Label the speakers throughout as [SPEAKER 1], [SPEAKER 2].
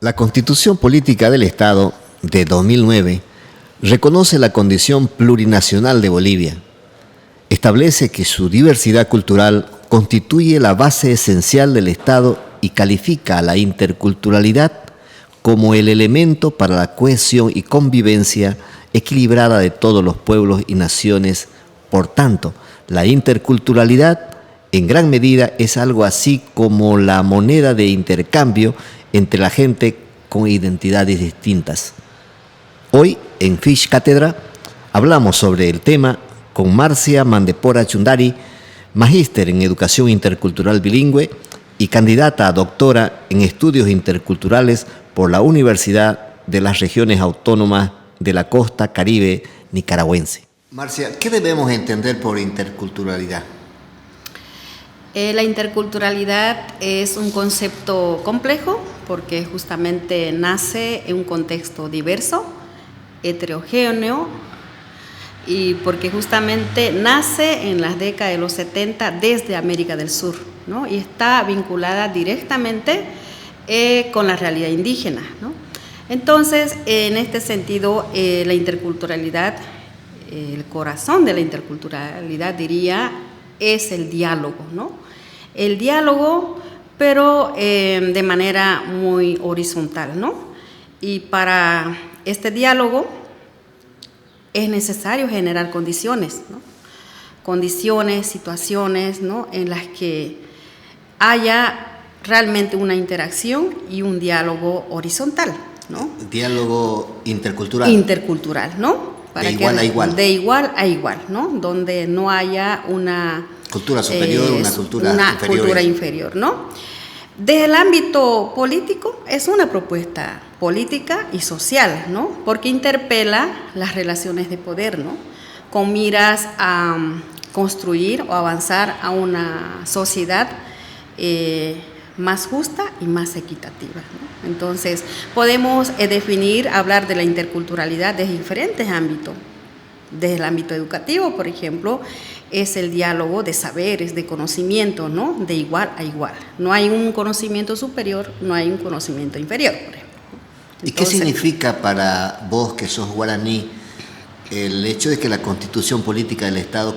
[SPEAKER 1] La Constitución Política del Estado de 2009 reconoce la condición plurinacional de Bolivia. Establece que su diversidad cultural constituye la base esencial del Estado y califica a la interculturalidad como el elemento para la cohesión y convivencia equilibrada de todos los pueblos y naciones. Por tanto, la interculturalidad en gran medida es algo así como la moneda de intercambio entre la gente con identidades distintas. Hoy, en Fish Cátedra, hablamos sobre el tema con Marcia Mandepora Chundari, magíster en Educación Intercultural Bilingüe y candidata a doctora en Estudios Interculturales por la Universidad de las Regiones Autónomas de la Costa Caribe Nicaragüense. Marcia, ¿qué debemos entender por interculturalidad?
[SPEAKER 2] La interculturalidad es un concepto complejo porque justamente nace en un contexto diverso, heterogéneo, y porque justamente nace en las décadas de los 70 desde América del Sur, ¿no? Y está vinculada directamente con la realidad indígena, ¿no? Entonces, en este sentido, la interculturalidad, el corazón de la interculturalidad, diría, es el diálogo, ¿no? El diálogo, pero de manera muy horizontal, ¿no? Y para este diálogo es necesario generar condiciones, ¿no? Condiciones, situaciones, ¿no? En las que haya realmente una interacción y un diálogo horizontal, ¿no?
[SPEAKER 1] Diálogo intercultural.
[SPEAKER 2] Intercultural, ¿no?
[SPEAKER 1] Para de igual a igual.
[SPEAKER 2] De igual a igual, ¿no? Donde no haya una
[SPEAKER 1] cultura superior, una cultura
[SPEAKER 2] inferior, ¿no? Desde el ámbito político es una propuesta política y social, ¿no? Porque interpela las relaciones de poder, ¿no? Con miras a construir o avanzar a una sociedad más justa y más equitativa, ¿no? Entonces, podemos hablar de la interculturalidad desde diferentes ámbitos. Desde el ámbito educativo, por ejemplo, es el diálogo de saberes, de conocimiento, ¿no? De igual a igual. No hay un conocimiento superior, no hay un conocimiento inferior, por ejemplo.
[SPEAKER 1] Entonces, ¿y qué significa para vos, que sos guaraní, el hecho de que la Constitución Política del Estado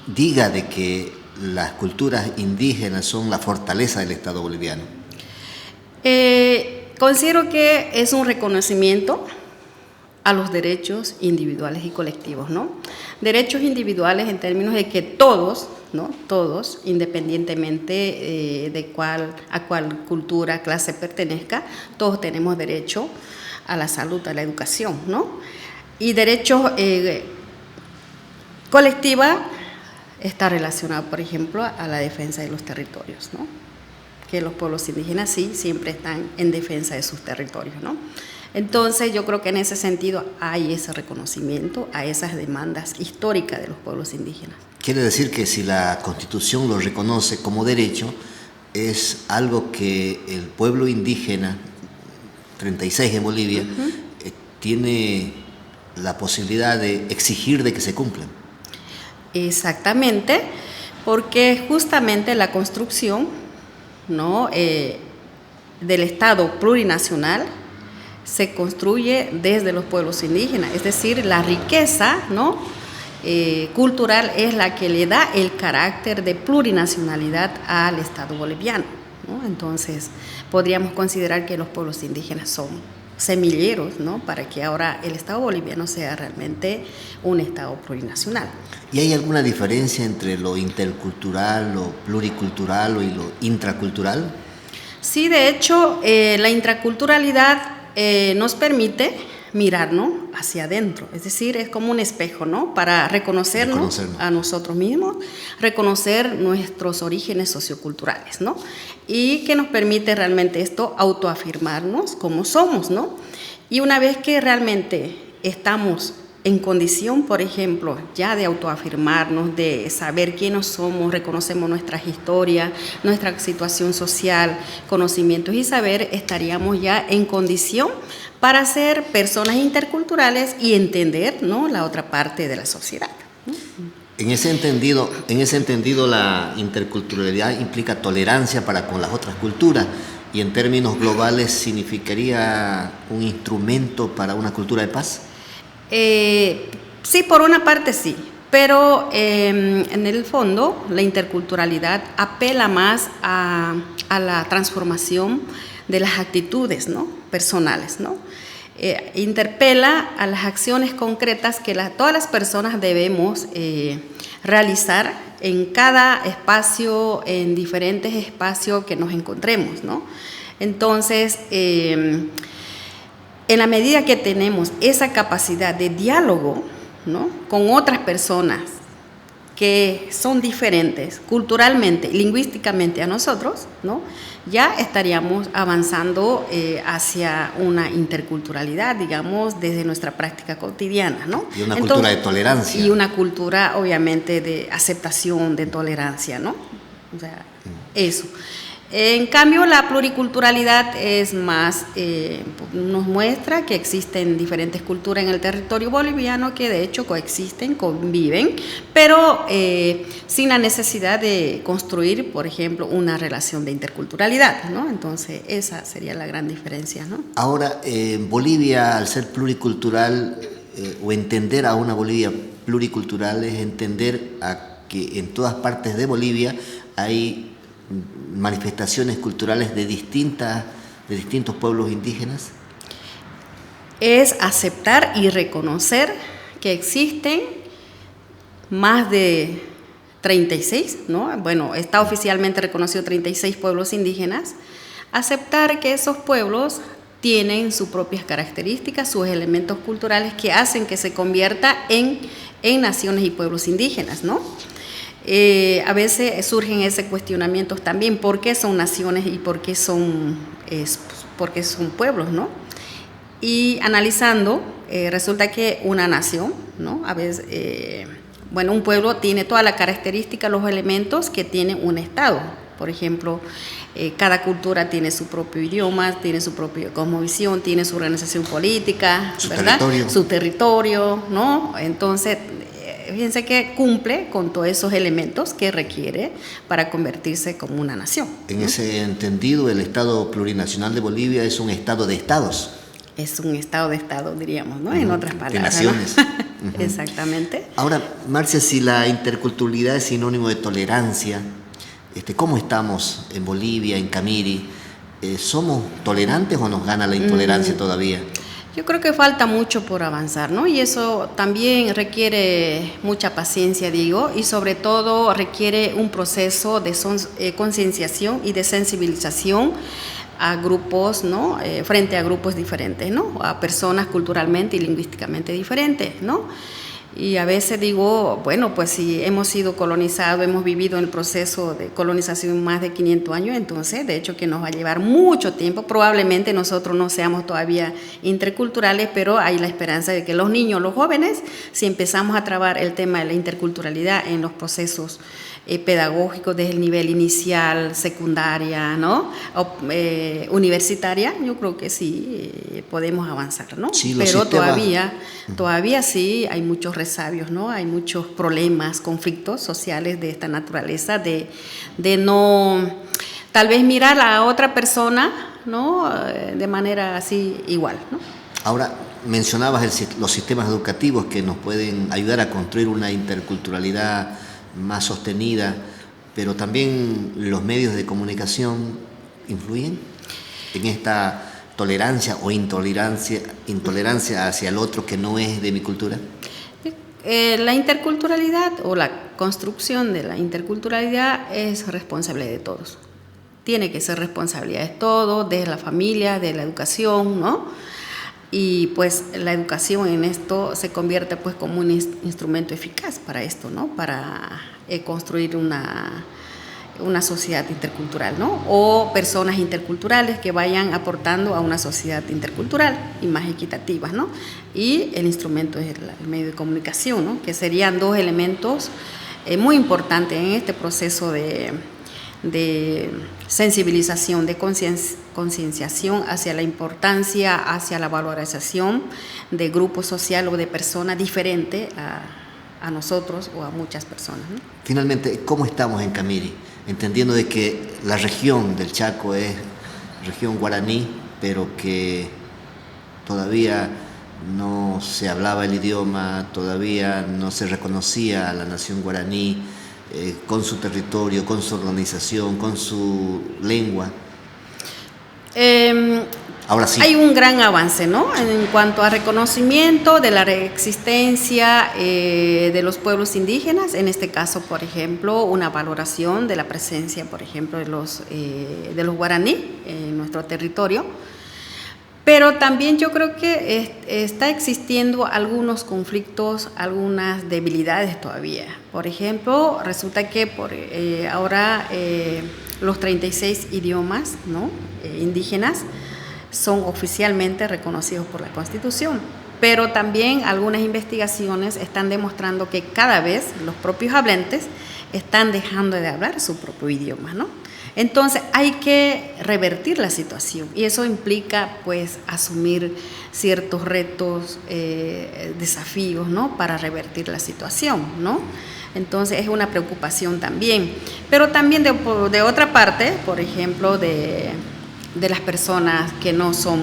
[SPEAKER 1] diga de que las culturas indígenas son la fortaleza del Estado boliviano?
[SPEAKER 2] Considero que es un reconocimiento a los derechos individuales y colectivos, ¿no? Derechos individuales en términos de que todos, ¿no? Todos, independientemente a cuál cultura, clase pertenezca, todos tenemos derecho a la salud, a la educación, ¿no? Y derechos colectiva está relacionado, por ejemplo, a la defensa de los territorios, ¿no? Que los pueblos indígenas sí siempre están en defensa de sus territorios, ¿no? Entonces, yo creo que en ese sentido hay ese reconocimiento a esas demandas históricas de los pueblos indígenas.
[SPEAKER 1] Quiere decir que si la Constitución lo reconoce como derecho, es algo que el pueblo indígena, 36 en Bolivia, tiene la posibilidad de exigir de que se cumplan.
[SPEAKER 2] Exactamente, porque justamente la construcción, ¿no? Del Estado plurinacional se construye desde los pueblos indígenas, es decir, la riqueza, ¿no? Cultural es la que le da el carácter de plurinacionalidad al Estado boliviano, ¿no? Entonces, podríamos considerar que los pueblos indígenas son semilleros, ¿no? Para que ahora el Estado boliviano sea realmente un Estado plurinacional.
[SPEAKER 1] ¿Y hay alguna diferencia entre lo intercultural, lo pluricultural y lo intracultural?
[SPEAKER 2] Sí, de hecho, la intraculturalidad nos permite mirarnos hacia adentro, es decir, es como un espejo, ¿no? Para reconocernos a nosotros mismos, reconocer nuestros orígenes socioculturales, ¿no? Y que nos permite realmente esto autoafirmarnos como somos, ¿no? Y una vez que realmente estamos en condición, por ejemplo, ya de autoafirmarnos, de saber quiénes somos, reconocemos nuestras historias, nuestra situación social, conocimientos y saber, estaríamos ya en condición para ser personas interculturales y entender, ¿no? La otra parte de la sociedad, ¿no?
[SPEAKER 1] En ese entendido, la interculturalidad implica tolerancia para con las otras culturas y en términos globales significaría un instrumento para una cultura de paz.
[SPEAKER 2] Sí, por una parte sí, pero en el fondo la interculturalidad apela más a la transformación de las actitudes, ¿no?, personales, ¿no? Interpela a las acciones concretas que todas las personas debemos realizar en cada espacio, en diferentes espacios que nos encontremos, ¿no? Entonces, en la medida que tenemos esa capacidad de diálogo, ¿no?, con otras personas que son diferentes culturalmente, lingüísticamente a nosotros, ¿no?, ya estaríamos avanzando hacia una interculturalidad, digamos, desde nuestra práctica cotidiana, ¿no?
[SPEAKER 1] Y una cultura de tolerancia.
[SPEAKER 2] Y una cultura, obviamente, de aceptación, de tolerancia, ¿no? O sea, eso. En cambio, la pluriculturalidad es más, nos muestra que existen diferentes culturas en el territorio boliviano que de hecho coexisten, conviven, pero sin la necesidad de construir, por ejemplo, una relación de interculturalidad, ¿no? Entonces, esa sería la gran diferencia, ¿no?
[SPEAKER 1] Ahora, Bolivia, al ser pluricultural, o entender a una Bolivia pluricultural es entender a que en todas partes de Bolivia hay manifestaciones culturales de distintos pueblos indígenas.
[SPEAKER 2] Es aceptar y reconocer que existen más de 36, ¿no? Bueno, está oficialmente reconocido 36 pueblos indígenas. Aceptar que esos pueblos tienen sus propias características, sus elementos culturales que hacen que se convierta en naciones y pueblos indígenas, ¿no? A veces surgen ese cuestionamientos también, ¿por qué son naciones y por qué son pueblos, ¿no? Y analizando, resulta que una nación, ¿no?, a veces, un pueblo tiene toda la característica, los elementos que tiene un estado. Por ejemplo, cada cultura tiene su propio idioma, tiene su propia cosmovisión, tiene su organización política, ¿verdad? Su territorio, ¿no? Entonces, fíjense que cumple con todos esos elementos que requiere para convertirse como una nación, ¿no?
[SPEAKER 1] En ese entendido, el Estado Plurinacional de Bolivia es un estado de estados.
[SPEAKER 2] Es un estado de estado, diríamos, ¿no? En otras palabras.
[SPEAKER 1] De naciones.
[SPEAKER 2] ¿No? Exactamente.
[SPEAKER 1] Ahora, Marcia, si la interculturalidad es sinónimo de tolerancia, ¿cómo estamos en Bolivia, en Camiri? ¿Somos tolerantes o nos gana la intolerancia todavía?
[SPEAKER 2] Yo creo que falta mucho por avanzar, ¿no? Y eso también requiere mucha paciencia, digo, y sobre todo requiere un proceso de concienciación y de sensibilización a grupos, ¿no? Frente a grupos diferentes, ¿no? A personas culturalmente y lingüísticamente diferentes, ¿no? Y a veces digo, bueno, pues si hemos sido colonizados, hemos vivido en el proceso de colonización más de 500 años, entonces de hecho que nos va a llevar mucho tiempo, probablemente nosotros no seamos todavía interculturales, pero hay la esperanza de que los niños, los jóvenes, si empezamos a trabajar el tema de la interculturalidad en los procesos pedagógicos desde el nivel inicial, secundaria, ¿no? Universitaria, yo creo que sí podemos avanzar, ¿no?
[SPEAKER 1] Sí,
[SPEAKER 2] pero todavía sí hay muchos resabios, ¿no? Hay muchos problemas, conflictos sociales de esta naturaleza, de no, tal vez mirar a otra persona, ¿no? De manera así igual, ¿no?
[SPEAKER 1] Ahora, mencionabas los sistemas educativos que nos pueden ayudar a construir una interculturalidad más sostenida, pero también los medios de comunicación influyen en esta tolerancia o intolerancia hacia el otro que no es de mi cultura.
[SPEAKER 2] La interculturalidad o la construcción de la interculturalidad es responsable de todos. Tiene que ser responsabilidad de todos, de la familia, de la educación, ¿no? Y pues la educación en esto se convierte pues como un instrumento eficaz para esto, ¿no? Para construir una sociedad intercultural, ¿no? O personas interculturales que vayan aportando a una sociedad intercultural y más equitativa, ¿no? Y el instrumento es el medio de comunicación, ¿no? Que serían dos elementos muy importantes en este proceso de sensibilización, de concienciación hacia la importancia, hacia la valorización de grupo social o de persona diferente a nosotros o a muchas personas, ¿no?
[SPEAKER 1] Finalmente, ¿cómo estamos en Camiri? Entendiendo de que la región del Chaco es región guaraní, pero que todavía no se hablaba el idioma, todavía no se reconocía a la nación guaraní con su territorio, con su organización, con su lengua. Ahora sí.
[SPEAKER 2] Hay un gran avance, ¿no? En cuanto a reconocimiento de la existencia de los pueblos indígenas, en este caso, por ejemplo, una valoración de la presencia, por ejemplo, de los guaraní en nuestro territorio. Pero también yo creo que está existiendo algunos conflictos, algunas debilidades todavía. Por ejemplo, resulta que ahora los 36 idiomas, ¿no?, indígenas son oficialmente reconocidos por la Constitución. Pero también algunas investigaciones están demostrando que cada vez los propios hablantes están dejando de hablar su propio idioma, ¿no? Entonces hay que revertir la situación y eso implica pues asumir ciertos retos, desafíos, ¿no?, para revertir la situación, ¿no? Entonces es una preocupación también. Pero también de otra parte, por ejemplo, de las personas que no son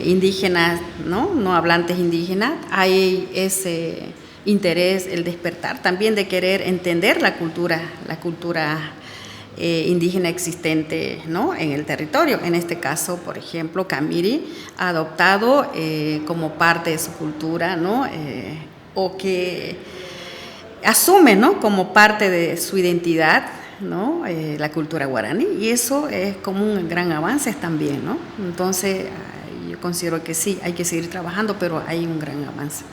[SPEAKER 2] indígenas, no hablantes indígenas, hay ese interés, el despertar también de querer entender la cultura indígena existente, ¿no?, en el territorio. En este caso, por ejemplo, Camiri ha adoptado como parte de su cultura, ¿no?, o que asume, ¿no?, como parte de su identidad, ¿no?, la cultura guaraní, y eso es como un gran avance también, ¿no? Entonces yo considero que sí, hay que seguir trabajando, pero hay un gran avance.